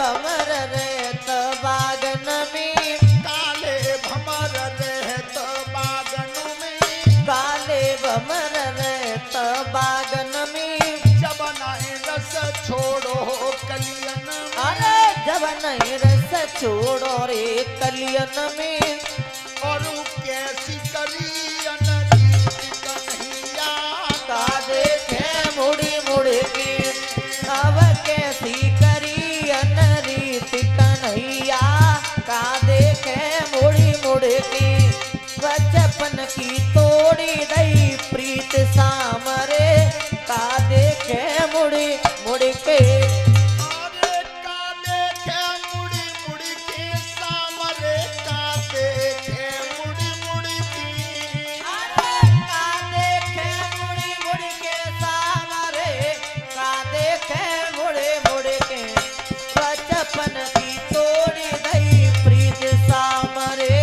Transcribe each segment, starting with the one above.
भमर रहत बागन में, काले भमर रहत बागन में, काले भमर रहत बागन में, जब नाई रस छोड़ो कलियन में, अरे जब नहीं रस छोड़ो रे कलियन में, और कैसी कलियन रीति कन्हैया का देखे मुड़ी मुड़ के, अब कैसी करी अनरीति कन्हैया, का देखे मुड़ी मुड़ के, बचपन की तोड़ी दई प्रीत सामरे, का देखे मुड़ी मुड़ के, अरे का देखे मुड़ी मुड़ी के सामरे, का देखे मुड़ी मुड़ी की, अरे का देखे मुड़ी मुड़ के सामरे, का देखे मुड़े मुड़ के, बचपन की तोड़ी दई प्रीत सामरे,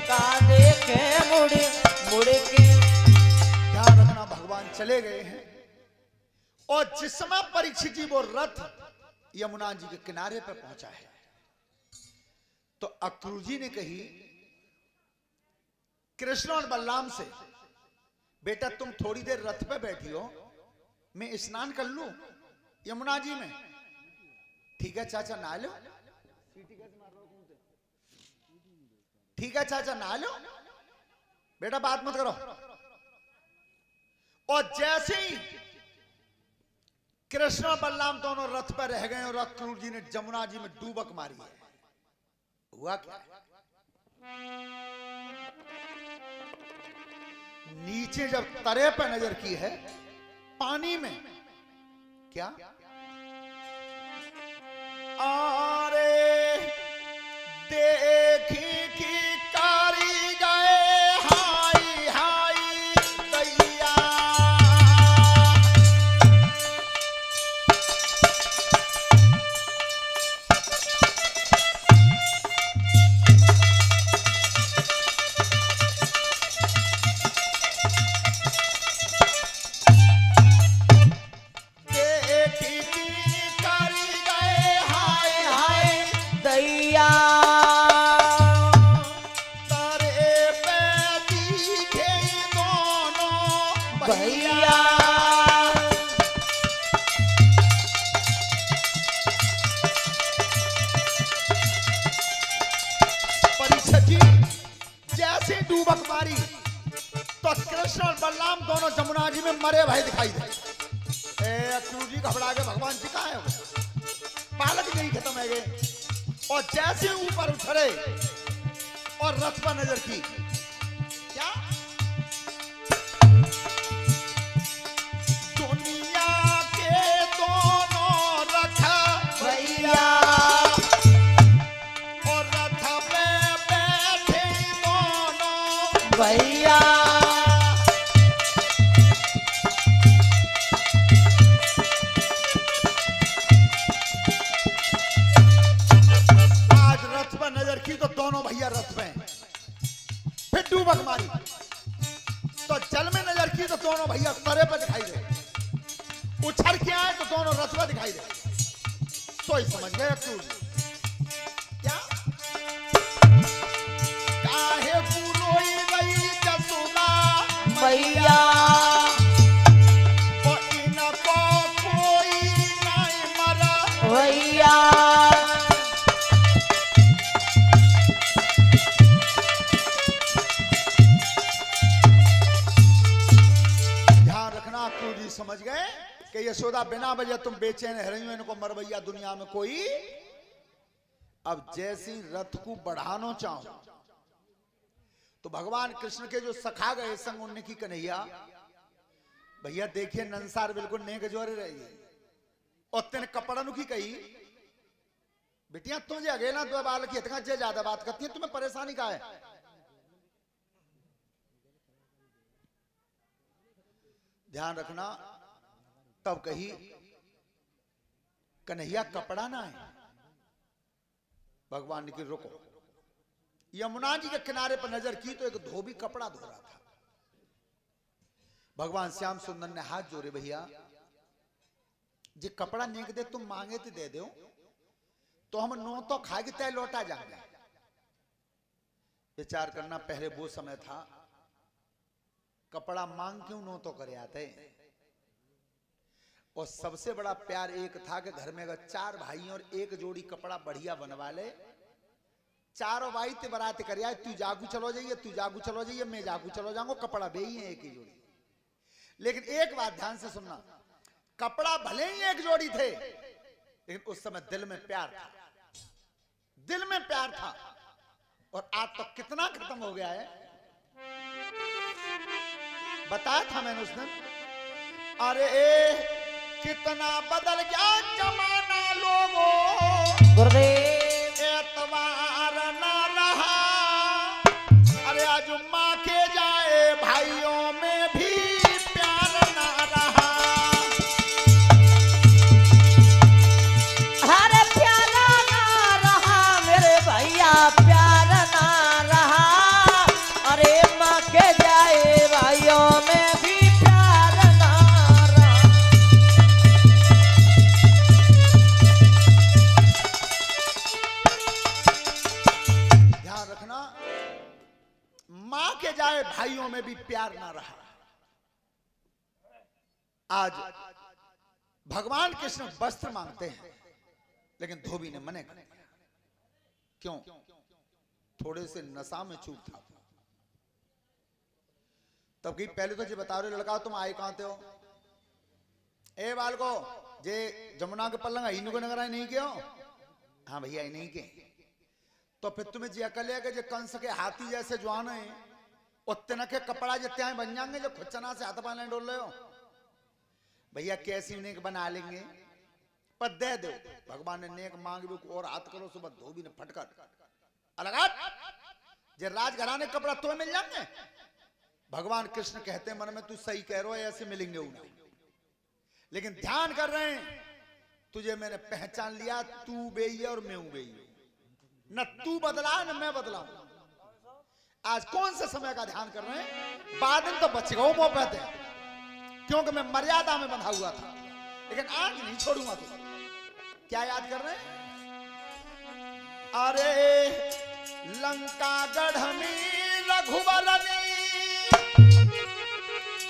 का देखे मुड़ी मुड़ के। ध्यान रखना भगवान चले गए हैं और जिस समय परीक्षित जी वो रथ यमुना जी के किनारे पर पहुंचा है तो अक्रूर जी ने कही कृष्ण और बलराम से, बेटा तुम थोड़ी देर रथ पे बैठी हो, मैं स्नान कर लूं यमुना जी में। ठीक है चाचा नहा लो, ठीक है चाचा नहा लो, बेटा बात मत करो। और जैसे ही कृष्ण और बलराम दोनों रथ पर रह गए और अक्रूर जी ने जमुना जी में डूबक मारी है, हुआ क्या? नीचे जब तरे पर नजर की है पानी में, क्या अरे देखी की कारी गए हाय हाय दैया, देखी की कारी गए हाय हाय दैया तारे पे दिखे दोनों भैया। भैया, परीक्षित जी जैसे डूबक मारी तो कृष्ण और बलराम दोनों जमुना जी में मरे भय दिखाई दे। अक्रूर जी घबरा गए, भगवान जी कहाँ है वो, बालक नहीं खत्म है गए। और जैसे ऊपर उछले और रथ पर नजर की, क्या दुनिया के दोनों रथ भैया, और रथ पे बैठे दोनों भैया, आज रथ पर नजर की तो दोनों भैया रथ में, फिर डूबक मारी तो जल में नजर की तो दोनों भैया तरे पर दिखाई दे, उछल के आए तो दोनों रथ पर दिखाई दे। सोई समझ गए अक्रूर क्या, काहे पुरोई गई जसुदा भैया, और इनको कोई नहीं मरा भैया, ध्यान रखना अक्रूर जी समझ गए कि यशोदा बिना वजह तुम बेचैन है रही हो, इनको मरवैया दुनिया में कोई। अब जैसी रथ को बढ़ाना चाहो तो भगवान कृष्ण के जो सखा गए संग उनने की कन्हैया, भैया देखिए नंसार बिल्कुल नेक जोरे रही और तेने कपड़न की कही, बेटिया तुझे अगेला दो बाल की इतना ज्यादा बात करती है, तुम्हें परेशानी का है। ध्यान रखना तब कही कन्हैया कपड़ा ना है, भगवान ने की रुको। यमुना जी के किनारे पर नजर की तो एक धोबी कपड़ा धो रहा था। भगवान श्याम सुंदर ने हाथ जोड़े, भैया जे कपड़ा नेक दे तुम मांगे तो दे दो, तो हम नो तो खा के तय लौटा जाएंगे। विचार करना, पहले वो समय था कपड़ा मांग क्यों नो तो करे आते। और सबसे बड़ा प्यार एक था कि घर में अगर 4 भाई और एक जोड़ी कपड़ा बढ़िया बनवा ले, चारों भाई ते बरात कर आए, तू जागू चलो जाइए, तू जागू चलो जाइए, मैं जागू चलो जाऊंगा, कपड़ा बे ही है एक ही जोड़ी। लेकिन एक बात ध्यान से सुनना, कपड़ा भले ही एक जोड़ी थे, लेकिन उस समय दिल में प्यार था, दिल में प्यार था। और आज तो कितना खत्म हो गया है, बताया था मैंने उस दिन। अरे कितना बदल गया जमाना लोगों, गुरुदेव एतवार ना रहा। अरे आज माँ के जाए भाइयों में भी प्यार ना रहा। अरे प्यारा ना रहा मेरे भैया, प्यारा ना रहा। अरे माँ के जाए भाइयों में भी प्यार ना रहा। ध्यान रखना, माँ के जाए भाइयों में भी प्यार ना रहा। आज भगवान कृष्ण वस्त्र मांगते हैं, लेकिन धोबी ने मने कर दिया। क्यों? थोड़े से नशा में चूक था। तब की पहले तो जी बता रहे, लड़का तुम आए कहां थे हो? ए बालको, जे जमुना के पल्लंगा इन को नगर आए नहीं क्यों? हाँ भैया नहीं के। तो फिर तुम्हें जी अकल है कि जे कंस के हाथी जैसे जवान है, उतने के कपड़ा जितने आए बन जाएंगे जो खुचना से हाथ पाने डोल रहे हो। भैया कैसी नेक बना लेंगे, पर दे दो। भगवान ने नेक मांग भी और हाथ करो, सुबह धोबी ने फटकर अलग जे राजघराने कपड़ा तुम्हें मिल जाएंगे। भगवान कृष्ण कहते हैं मन में, तू सही कह रहे हो, ऐसे मिलेंगे उन्हें। लेकिन ध्यान कर रहे हैं, तुझे मैंने पहचान लिया, तू बेई है और मैं हूं बेई। न तू बदला न मैं बदला। आज कौन से समय का ध्यान कर रहे हैं? बादल तो बच गए वो कहते हैं, क्योंकि मैं मर्यादा में बंधा हुआ था, लेकिन आज नहीं छोड़ूंगा तुझे। क्या याद कर रहे हैं? अरे लंका गढ़ में रघुबरनी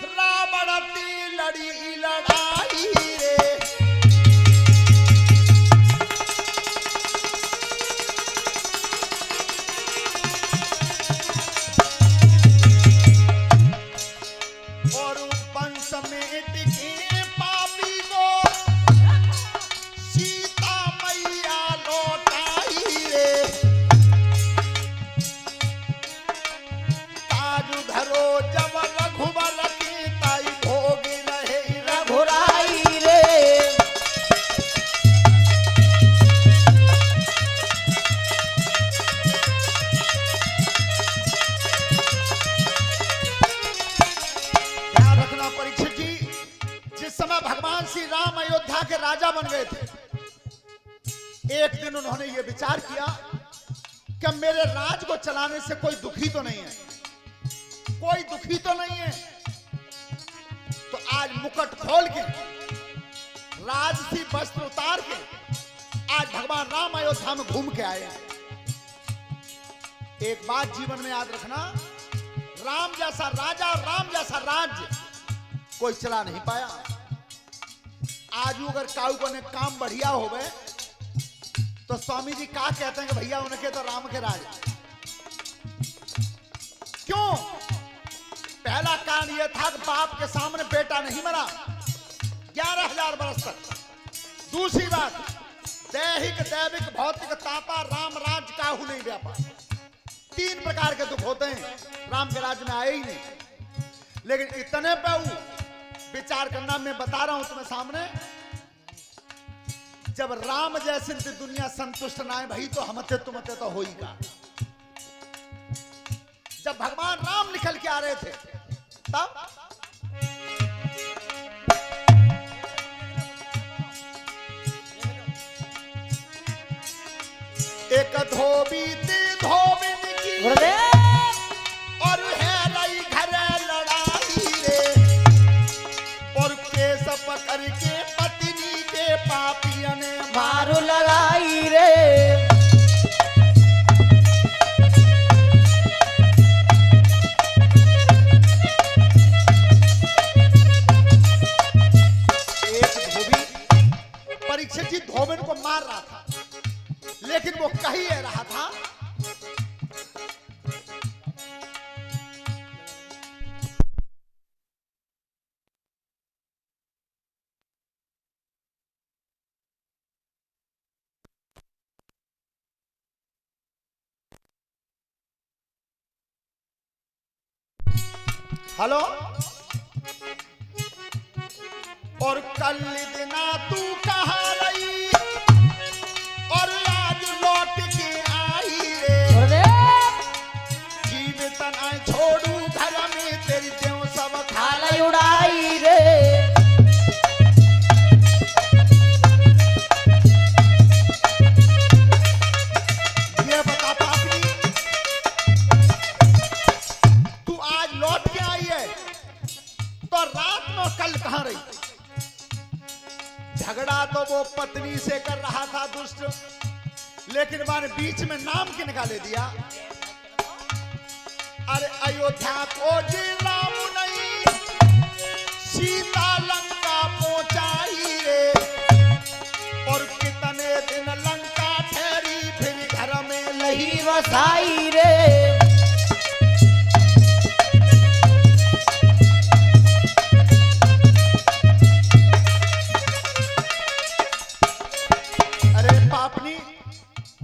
रावण की लड़ी लड़ाई रे। और वंश में टिके पापी को सीता मैया लौटाई रे। ताज धरो जब रघुबर की ताई भोग रहे रघुराई रे। ध्यान रखना परीक्षित जी, जिस समय भगवान श्री राम अयोध्या के राजा बन गए थे, एक दिन उन्होंने ये विचार किया कि मेरे राज को चलाने से कोई दुखी तो नहीं है, कोई दुखी तो नहीं है। तो आज मुकुट खोल के, राजसी वस्त्र उतार के, आज भगवान राम अयोध्या में घूम के आए हैं। एक बात जीवन में याद रखना, राम जैसा राजा और राम जैसा राज्य कोई चला नहीं पाया। आज अगर काऊ को ने काम बढ़िया हो गए, तो स्वामी जी क्या कहते हैं कि भैया उनके तो राम के राज। क्यों? पहला कारण यह था कि बाप के सामने बेटा नहीं मरा 11,000 वर्ष तक। दूसरी बात, दैहिक दैविक भौतिक तापा राम राज काहू नहीं व्यापा। 3 प्रकार के दुख होते हैं, राम के राज्य में आए ही नहीं। लेकिन इतने पे विचार करना, मैं बता रहा हूं तुम्हें सामने, जब राम जैसे दुनिया संतुष्ट ना है भाई, तो हमते तुमते तो हो ही का। जब भगवान राम निकल के आ रहे थे, तब एक धोबी थी धोबिन की, और है रही घर लड़ाई रे। और केस पकड़ के पत्नी के पापियों ने मारू लगाई रे। हेलो। और कल दिना तू कहाँ रही और आज लौट के आई रे। गुरुदेव जीवितन आए छोड़ू घर में तेरी देव सब खाला उड़ाई रे। ये बता पापी, तू आज लौट के आई है तो रात में कल कहाँ रही? झगड़ा तो वो पत्नी से कर रहा था दुष्ट, लेकिन मैंने बीच में नाम के निकाले दिया। अरे अयोध्या को जी राम नहीं सीता लंका पहुंचाई रे। और कितने दिन लंका ठहरी फिर घर में लही वसाई रे।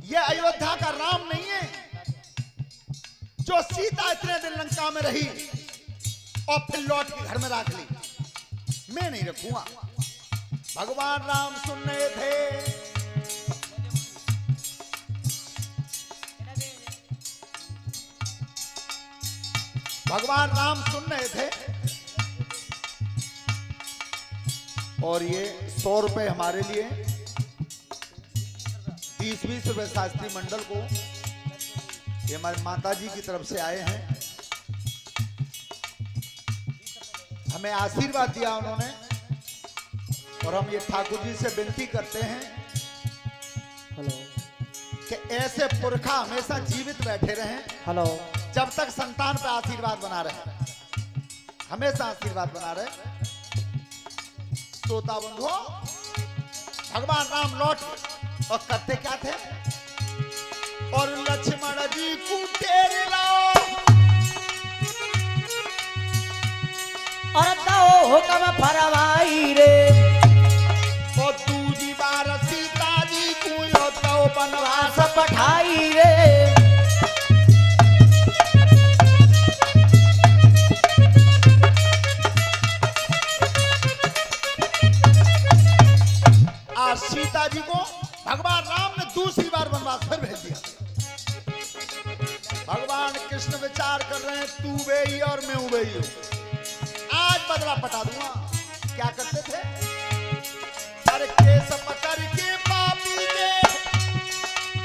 ये अयोध्या का राम नहीं है जो सीता इतने दिन लंका में रही और फिर लौट के घर में रख ली। मैं नहीं रखूंगा। भगवान राम सुन रहे थे, भगवान राम सुन रहे थे। और ये 100 रुपए हमारे लिए, 20-20 रुपए शास्त्री मंडल को, ये हमारी माता जी की तरफ से आए हैं। हमें आशीर्वाद दिया उन्होंने और हम ये ठाकुर जी से विनती करते हैं कि ऐसे पुरखा हमेशा जीवित बैठे रहें जब तक संतान पे आशीर्वाद बना रहे, हमेशा आशीर्वाद बना रहे। श्रोता बंधुओं, भगवान राम लौट और करते क्या थे? और लक्ष्मण जी को टेर लाओ और तो हुक्म फरमाई रे। और दूजी बार सीता जी को तो बनवास पठाई रे। आज सीता जी को भगवान राम ने दूसरी बार वनवास फिर भेज दिया। भगवान कृष्ण विचार कर रहे हैं, तू बेई और मैं उबेई हूं, आज बदला पटा दूंगा। क्या करते थे? अरे केस पकड़ के पापी के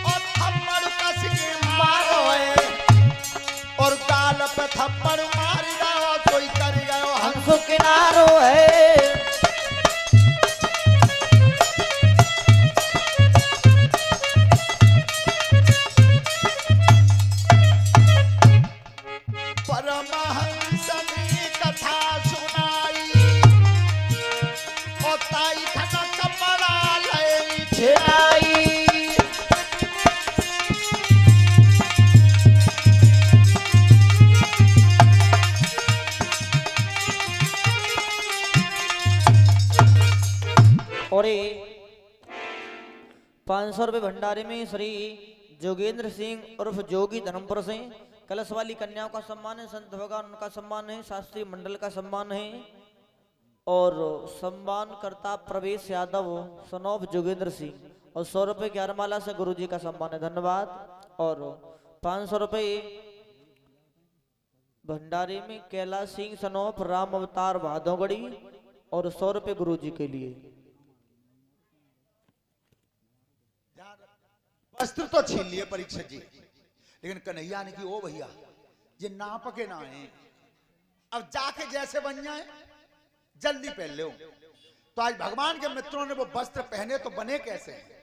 और थप्पड़ कस के मारो है, और गाल पे थप्पड़ मार जाओ कोई कर गयो हंस किनारो है। परमहंस ने कथा सुनाई और ताई खटक कपड़ा ले छिड़ाई। और 500 रुपये भंडारे में श्री जोगेंद्र सिंह उर्फ जोगी धर्मपुर से कलश वाली कन्याओं का सम्मान है, संत भगवान उनका सम्मान है, शास्त्रीय मंडल का सम्मान है और सम्मान करता प्रवेश यादव सनौफ जोगेंद्र सिंह और 100 रुपये ग्यारमाला से गुरुजी का सम्मान है, धन्यवाद। और 500 रुपये भंडारे में कैलाश सिंह सनौफ राम अवतार भादोगढ़ी और 100 रुपये गुरुजी के लिए। वस्त्र तो छीन लिए परीक्षक जी, लेकिन कन्हैया ने की ओ भैया ये नाप के ना है, अब जाके जैसे बन जाए जल्दी पहन लो। तो आज भगवान के मित्रों ने वो वस्त्र पहने तो बने कैसे हैं?